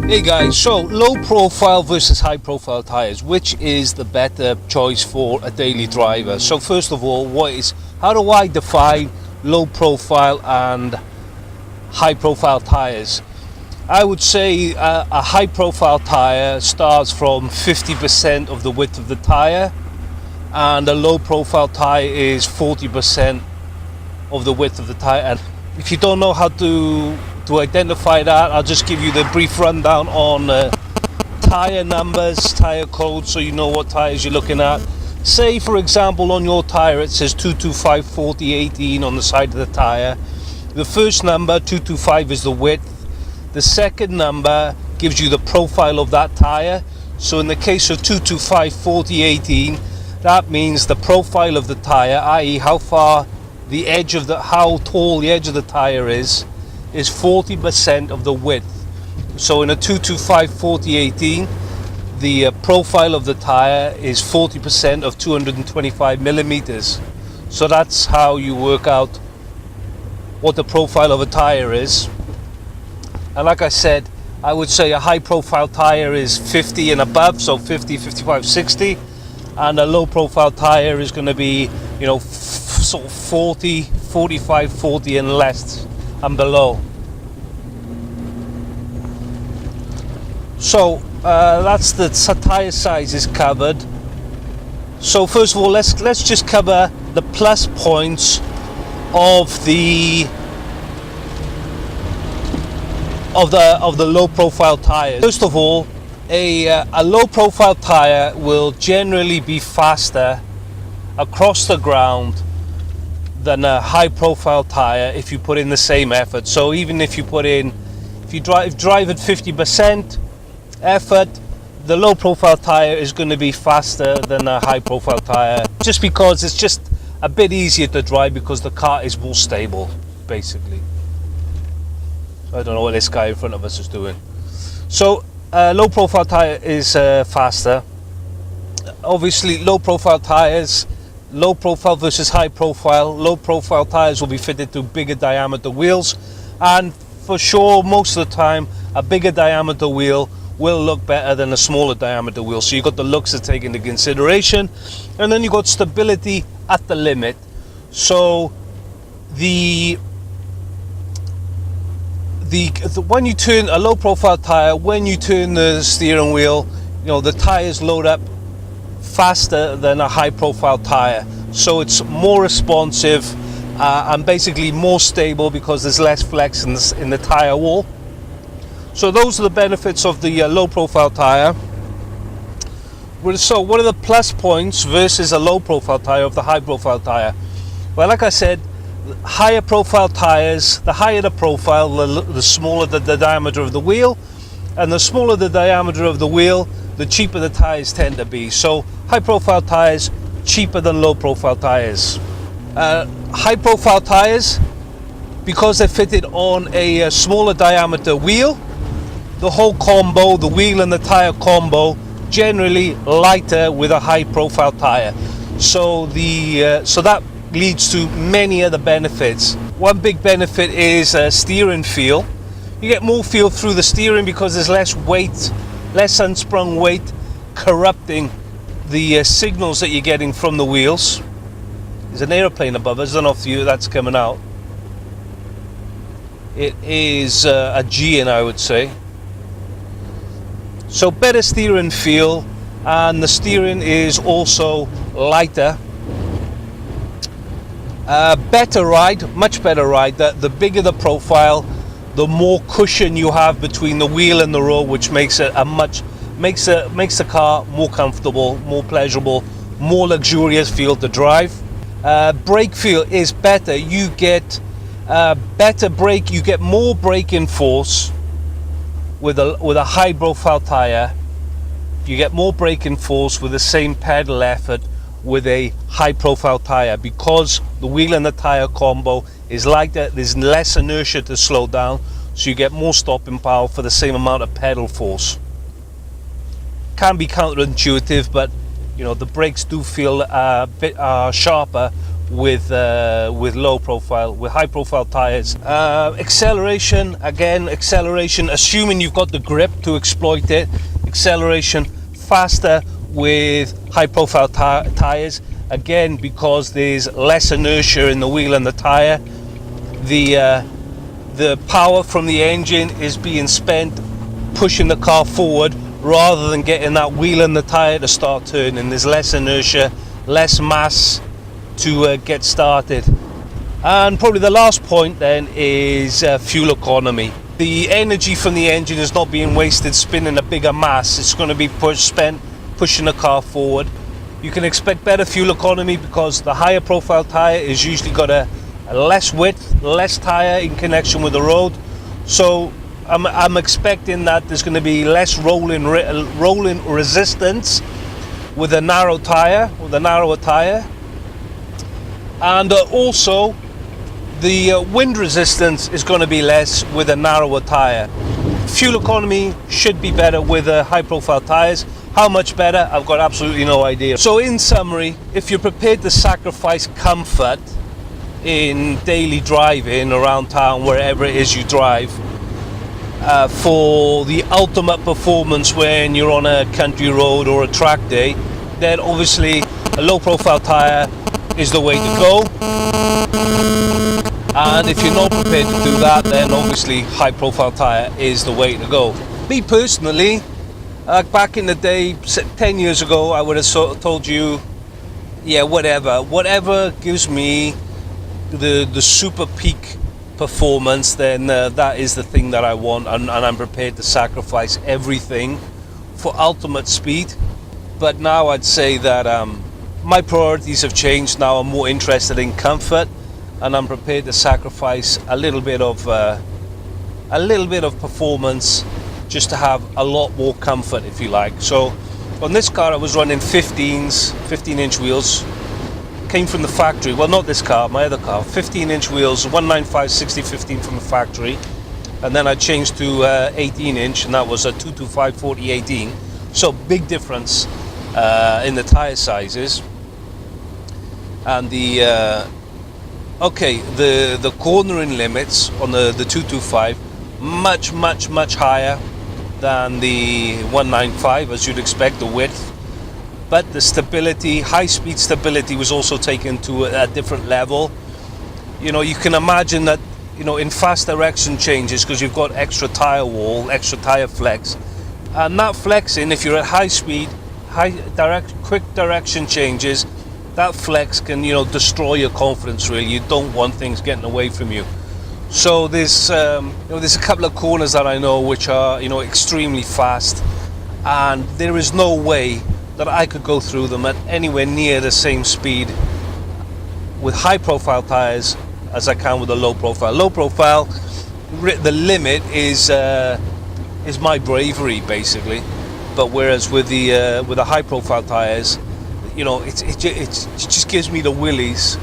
Hey guys, so low profile versus high profile tires, which is the better choice for a daily driver? So first of all, how do I define low profile and high profile tires? I would say a high profile tire starts from 50% of the width of the tire, and a low profile tire is 40% of the width of the tire. And if you don't know how to identify that, I'll just give you the brief rundown on tire numbers, tire codes, so you know what tires you're looking at. Say for example on your tire it says 225 40 18 on the side of the tire. The first number, 225, is the width. The second number gives you the profile of that tire. So in the case of 225 40 18, that means the profile of the tire, i.e. how tall the edge of the tire is 40% of the width. So in a 225 40 18, the profile of the tire is 40% of 225 millimeters. So that's how you work out what the profile of a tire is. And like I said, I would say a high profile tire is 50 and above, so 50, 55, 60, and a low profile tire is going to be, sort of 40, 45, 40 and less and below. So that's the tire sizes covered. So first of all, let's just cover the plus points of the low profile tires. First of all, a low profile tire will generally be faster across the ground than a high profile tire if you put in the same effort. So even if you drive at 50% effort, the low profile tire is going to be faster than a high profile tire, just because it's just a bit easier to drive because the car is more stable, basically. I don't know what this guy in front of us is doing. So low profile tire is faster. Obviously low profile tires, low profile versus high profile. Low profile tires will be fitted to bigger diameter wheels, and for sure most of the time a bigger diameter wheel will look better than a smaller diameter wheel. So you've got the looks to take into consideration, and then you've got stability at the limit. So when you turn a low profile tire, when you turn the steering wheel, the tires load up faster than a high profile tire, so it's more responsive and basically more stable because there's less flex in the tire wall. So those are the benefits of the low profile tire. So what are the plus points versus a low profile tire of the high profile tire? Well, like I said, higher profile tires, the higher the profile, the smaller the diameter of the wheel, and the smaller the diameter of the wheel, the cheaper the tires tend to be. So high profile tires cheaper than low profile tires. High profile tires, because they're fitted on a smaller diameter wheel, the whole combo, the wheel and the tire combo, generally lighter with a high profile tire. So that leads to many other benefits. One big benefit is steering feel. You get more feel through the steering because there's less weight, less unsprung weight corrupting the signals that you're getting from the wheels. There's an aeroplane above us. I don't know if that's coming out. It is a G-in, I would say. So better steering feel, and the steering is also lighter. Better ride, much better ride. The bigger the profile, the more cushion you have between the wheel and the road, which makes it makes the car more comfortable, more pleasurable, more luxurious feel to drive. Brake feel is better. You get better brake. You get more braking force with a high profile tire. You get more braking force with the same pedal effort with a high profile tire, because the wheel and the tire combo is lighter. There's less inertia to slow down, so you get more stopping power for the same amount of pedal force. Can be counterintuitive, but the brakes do feel a bit sharper with high profile tires. Acceleration, again, assuming you've got the grip to exploit it, acceleration faster with high profile tires, again, because there's less inertia in the wheel and the tire. The power from the engine is being spent pushing the car forward rather than getting that wheel and the tire to start turning. There's less inertia, less mass to get started. And probably the last point then is fuel economy. The energy from the engine is not being wasted spinning a bigger mass. It's going to be spent pushing the car forward. You can expect better fuel economy because the higher profile tire is usually got a less width, less tire in connection with the road. So I'm expecting that there's going to be less rolling resistance with a narrower tire, and also the wind resistance is going to be less with a narrower tire. Fuel economy should be better with high profile tires. How much better? I've got absolutely no idea. So in summary, if you're prepared to sacrifice comfort in daily driving around town, wherever it is you drive, for the ultimate performance when you're on a country road or a track day, then obviously a low profile tire is the way to go. And if you're not prepared to do that, then obviously high profile tire is the way to go. Me personally, back in the day, 10 years ago, I would have told you, yeah, whatever gives me the super peak performance, then that is the thing that I want, and I'm prepared to sacrifice everything for ultimate speed. But now I'd say that my priorities have changed. Now I'm more interested in comfort, and I'm prepared to sacrifice a little bit of performance just to have a lot more comfort, if you like. So on this car I was running 15-inch wheels. Came from the factory. Well, not this car, my other car. 15-inch wheels, 195 60/15 from the factory, and then I changed to 18-inch, and that was a 225 40/18. So big difference in the tire sizes. And the cornering limits on the 225 much higher than the 195, as you'd expect, the width. But the stability, high-speed stability, was also taken to a different level. You know, you can imagine that, you know, in fast direction changes, because you've got extra tire wall, extra tire flex, and that flexing, if you're at high speed, quick direction changes, that flex can, you know, destroy your confidence. Really, you don't want things getting away from you. So there's a couple of corners that I know which are, you know, extremely fast, and there is no way that I could go through them at anywhere near the same speed with high profile tires as I can with a low profile. Low profile, the limit is my bravery, basically. But whereas with the high profile tires, you know, it just gives me the willies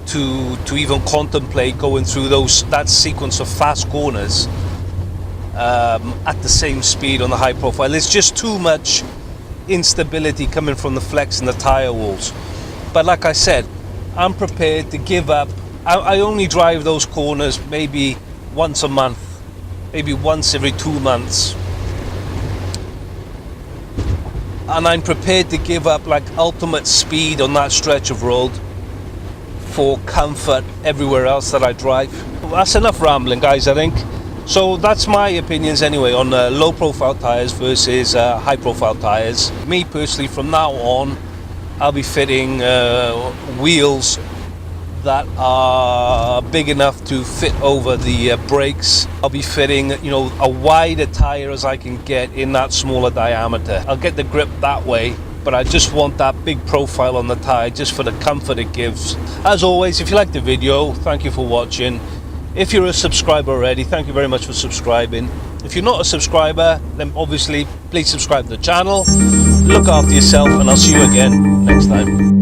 to even contemplate going through that sequence of fast corners at the same speed on the high profile. There's just too much instability coming from the flex and the tire walls. But like I said, I'm prepared to give up. I only drive those corners maybe once a month, maybe once every 2 months, and I'm prepared to give up like ultimate speed on that stretch of road for comfort everywhere else that I drive. That's enough rambling, guys, I think. So that's my opinions anyway on low profile tires versus high profile tires. Me personally, from now on, I'll be fitting wheels that are big enough to fit over the brakes. I'll be fitting, you know, a wider tire as I can get in that smaller diameter. I'll get the grip that way, but I just want that big profile on the tire just for the comfort it gives. As always, if you liked the video, thank you for watching. If you're a subscriber already, thank you very much for subscribing. If you're not a subscriber, then obviously please subscribe to the channel. Look after yourself, and I'll see you again next time.